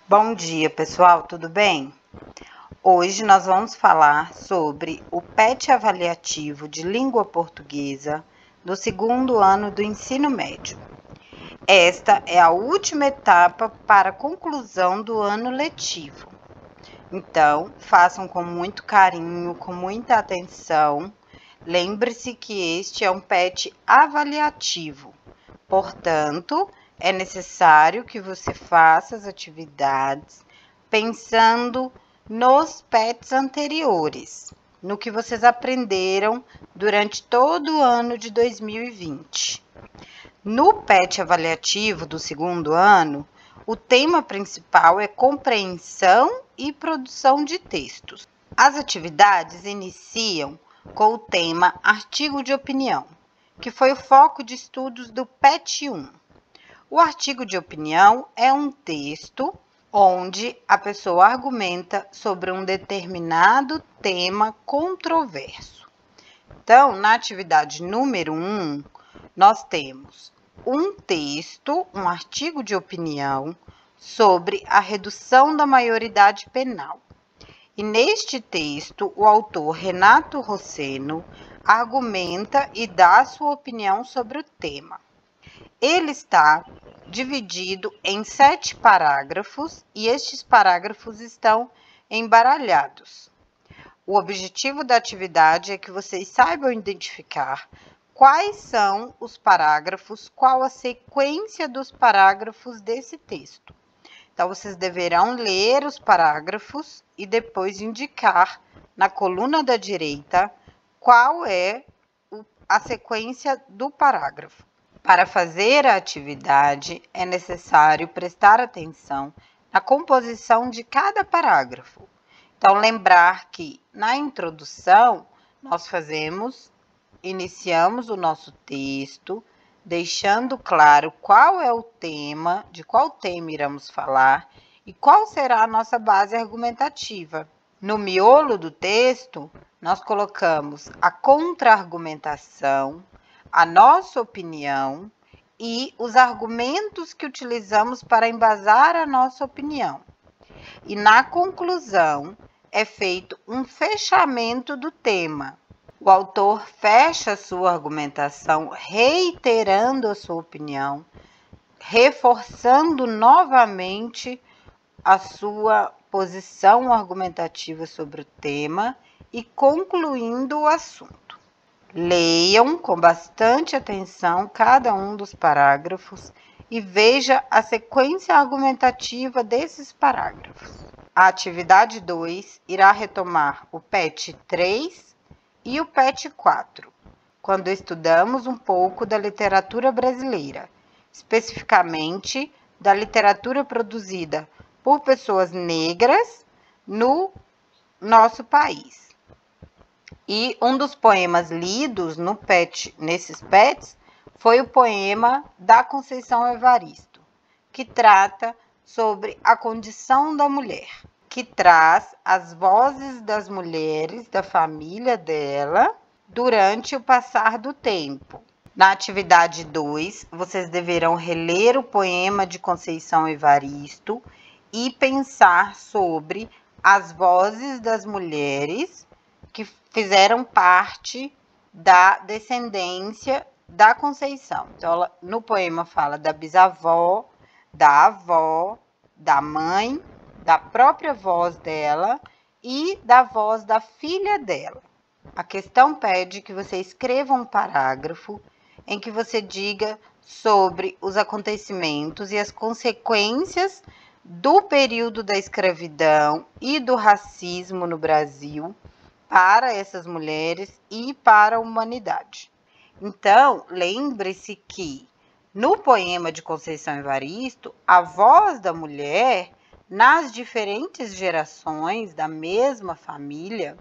Bom dia, pessoal, tudo bem? Hoje nós vamos falar sobre o PET avaliativo de língua portuguesa do segundo ano do ensino médio. Esta é a última etapa para a conclusão do ano letivo. Então, façam com muito carinho, com muita atenção. Lembre-se que este é um PET avaliativo. Portanto, é necessário que você faça as atividades pensando nos PETs anteriores, no que vocês aprenderam durante todo o ano de 2020. No PET avaliativo do segundo ano, o tema principal é compreensão e produção de textos. As atividades iniciam com o tema artigo de opinião, que foi o foco de estudos do PET 1. O artigo de opinião é um texto onde a pessoa argumenta sobre um determinado tema controverso. Então, na atividade número 1, nós temos um texto, um artigo de opinião sobre a redução da maioridade penal. E neste texto, o autor Renato Rosseno argumenta e dá sua opinião sobre o tema. Ele está dividido em 7 parágrafos e estes parágrafos estão embaralhados. O objetivo da atividade é que vocês saibam identificar quais são os parágrafos, qual a sequência dos parágrafos desse texto. Então, vocês deverão ler os parágrafos e depois indicar na coluna da direita qual é a sequência do parágrafo. Para fazer a atividade, é necessário prestar atenção na composição de cada parágrafo. Então, lembrar que na introdução, nós iniciamos o nosso texto, deixando claro qual é o tema, de qual tema iremos falar e qual será a nossa base argumentativa. No miolo do texto, nós colocamos a contra-argumentação, a nossa opinião e os argumentos que utilizamos para embasar a nossa opinião. E na conclusão, é feito um fechamento do tema. O autor fecha sua argumentação reiterando a sua opinião, reforçando novamente a sua posição argumentativa sobre o tema e concluindo o assunto. Leiam com bastante atenção cada um dos parágrafos e veja a sequência argumentativa desses parágrafos. A atividade 2 irá retomar o PET 3 e o PET 4, quando estudamos um pouco da literatura brasileira, especificamente da literatura produzida por pessoas negras no nosso país. E um dos poemas lidos nesses PETs foi o poema da Conceição Evaristo, que trata sobre a condição da mulher, que traz as vozes das mulheres da família dela durante o passar do tempo. Na atividade 2, vocês deverão reler o poema de Conceição Evaristo e pensar sobre as vozes das mulheres que fizeram parte da descendência da Conceição. Então, no poema fala da bisavó, da avó, da mãe, da própria voz dela e da voz da filha dela. A questão pede que você escreva um parágrafo em que você diga sobre os acontecimentos e as consequências do período da escravidão e do racismo no Brasil para essas mulheres e para a humanidade. Então, lembre-se que no poema de Conceição Evaristo, a voz da mulher, nas diferentes gerações da mesma família,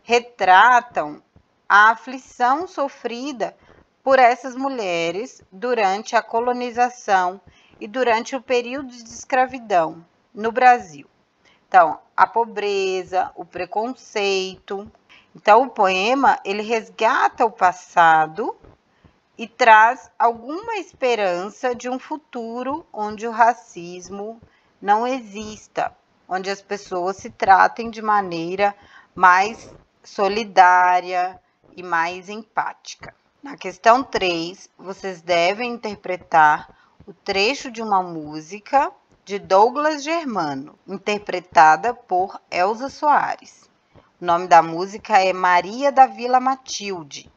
retratam a aflição sofrida por essas mulheres durante a colonização e durante o período de escravidão no Brasil. Então, a pobreza, o preconceito. Então, o poema, ele resgata o passado e traz alguma esperança de um futuro onde o racismo não exista, onde as pessoas se tratem de maneira mais solidária e mais empática. Na questão 3, vocês devem interpretar o trecho de uma música de Douglas Germano, interpretada por Elza Soares. O nome da música é Maria da Vila Matilde.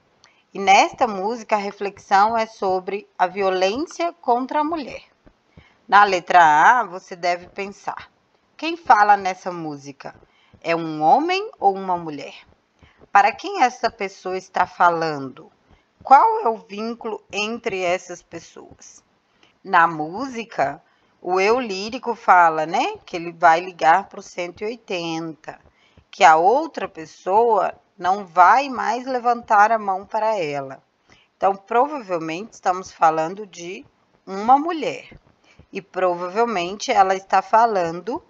E nesta música a reflexão é sobre a violência contra a mulher. Na letra A, você deve pensar: quem fala nessa música? É um homem ou uma mulher? Para quem essa pessoa está falando? Qual é o vínculo entre essas pessoas? Na música, o eu lírico fala, né, que ele vai ligar para o 180, que a outra pessoa não vai mais levantar a mão para ela. Então, provavelmente estamos falando de uma mulher. E provavelmente ela está falando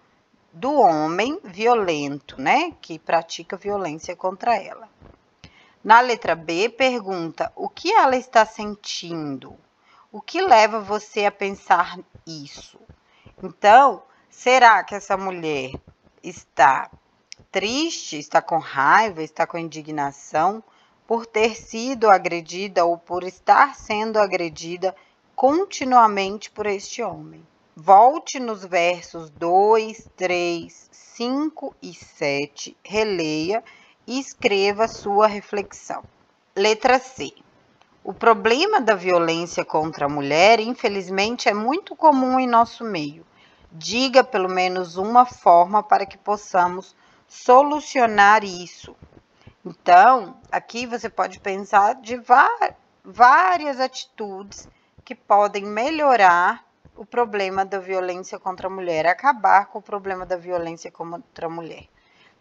do homem violento, né, que pratica violência contra ela. Na letra B, pergunta: o que ela está sentindo? O que leva você a pensar isso? Então, será que essa mulher está triste, está com raiva, está com indignação por ter sido agredida ou por estar sendo agredida continuamente por este homem? Volte nos versos 2, 3, 5 e 7, releia e escreva sua reflexão. Letra C. O problema da violência contra a mulher, infelizmente, é muito comum em nosso meio. Diga pelo menos uma forma para que possamos solucionar isso. Então, aqui você pode pensar de várias atitudes que podem melhorar o problema da violência contra a mulher, acabar com o problema da violência contra a mulher.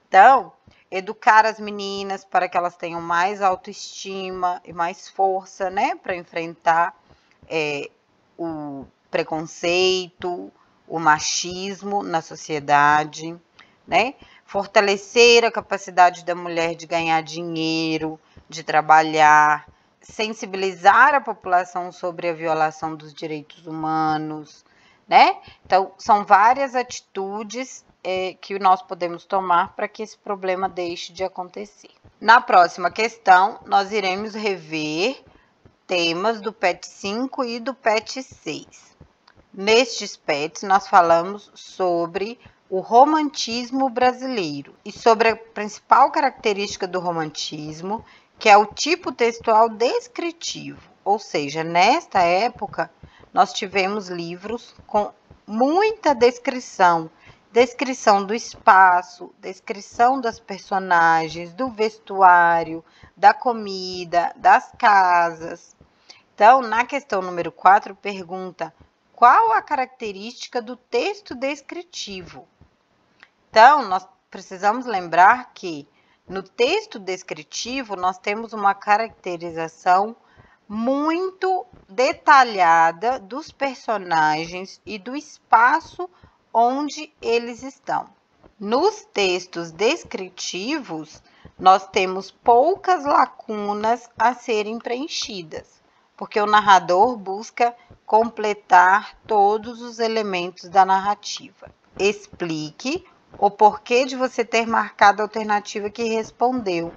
Então, educar as meninas para que elas tenham mais autoestima e mais força, né, para enfrentar o preconceito, o machismo na sociedade, né? Fortalecer a capacidade da mulher de ganhar dinheiro, de trabalhar, sensibilizar a população sobre a violação dos direitos humanos, né? Então, são várias atitudes que nós podemos tomar para que esse problema deixe de acontecer. Na próxima questão, nós iremos rever temas do PET 5 e do PET 6. Nestes PETs, nós falamos sobre o romantismo brasileiro e sobre a principal característica do romantismo, que é o tipo textual descritivo, ou seja, nesta época nós tivemos livros com muita descrição do espaço, descrição das personagens, do vestuário, da comida, das casas. Então, na questão número 4, pergunta: qual a característica do texto descritivo? Então, nós precisamos lembrar que no texto descritivo nós temos uma caracterização muito detalhada dos personagens e do espaço onde eles estão. Nos textos descritivos, nós temos poucas lacunas a serem preenchidas, porque o narrador busca completar todos os elementos da narrativa. Explique o porquê de você ter marcado a alternativa que respondeu.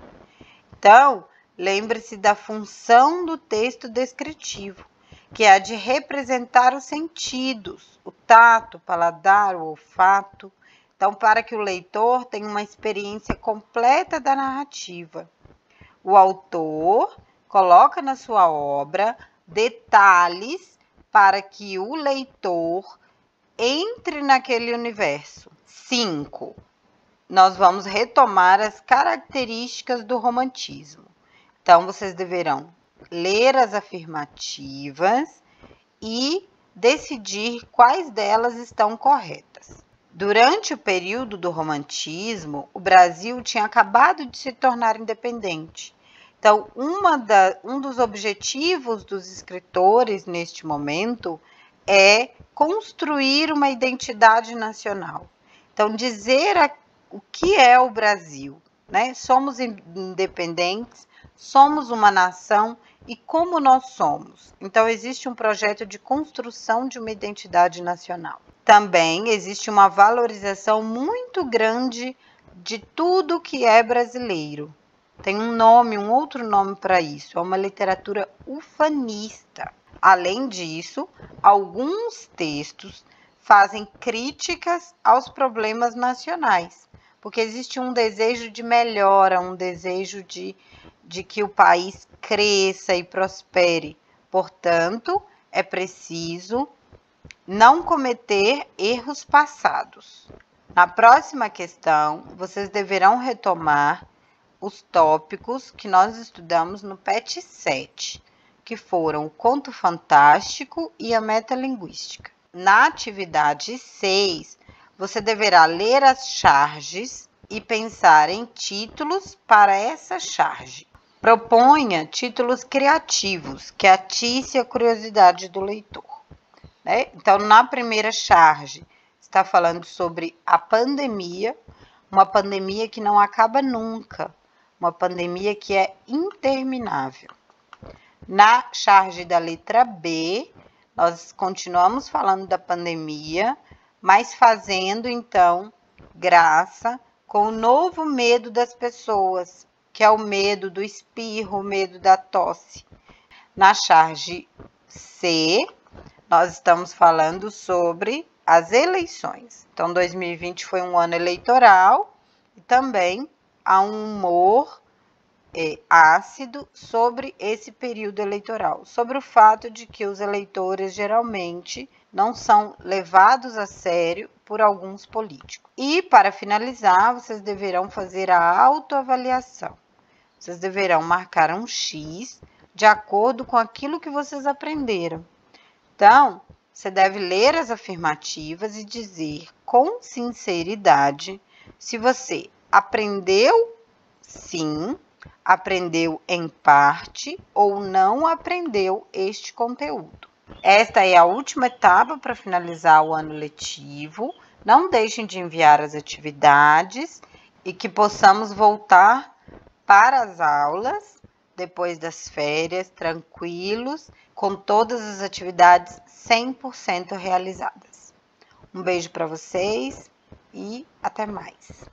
Então, lembre-se da função do texto descritivo, que é a de representar os sentidos, o tato, o paladar, o olfato. Então, para que o leitor tenha uma experiência completa da narrativa. O autor coloca na sua obra detalhes para que o leitor entre naquele universo. 5. Nós vamos retomar as características do romantismo. Então, vocês deverão ler as afirmativas e decidir quais delas estão corretas. Durante o período do romantismo, o Brasil tinha acabado de se tornar independente. Então, um dos objetivos dos escritores neste momento é construir uma identidade nacional. Então, dizer o que é o Brasil, né? Somos independentes, somos uma nação e como nós somos. Então, existe um projeto de construção de uma identidade nacional. também existe uma valorização muito grande de tudo que é brasileiro. Tem um outro nome para isso, é uma literatura ufanista. Além disso, alguns textos fazem críticas aos problemas nacionais, porque existe um desejo de melhora, um desejo de que o país cresça e prospere. Portanto, é preciso não cometer erros passados. Na próxima questão, vocês deverão retomar os tópicos que nós estudamos no PET 7, que foram o conto fantástico e a metalinguística. Na atividade 6, você deverá ler as charges e pensar em títulos para essa charge. Proponha títulos criativos que atice a curiosidade do leitor. Então, na primeira charge, está falando sobre a pandemia, uma pandemia que não acaba nunca, uma pandemia que é interminável. Na charge da letra B, nós continuamos falando da pandemia, mas fazendo, então, graça com o novo medo das pessoas, que é o medo do espirro, o medo da tosse. Na charge C, nós estamos falando sobre as eleições. Então, 2020 foi um ano eleitoral e também há um humor ácido sobre esse período eleitoral, sobre o fato de que os eleitores geralmente não são levados a sério por alguns políticos. E, para finalizar, vocês deverão fazer a autoavaliação. Vocês deverão marcar um X de acordo com aquilo que vocês aprenderam. Então, você deve ler as afirmativas e dizer com sinceridade se você aprendeu sim, aprendeu em parte ou não aprendeu este conteúdo. Esta é a última etapa para finalizar o ano letivo. Não deixem de enviar as atividades e que possamos voltar para as aulas depois das férias, tranquilos, com todas as atividades 100% realizadas. Um beijo para vocês e até mais.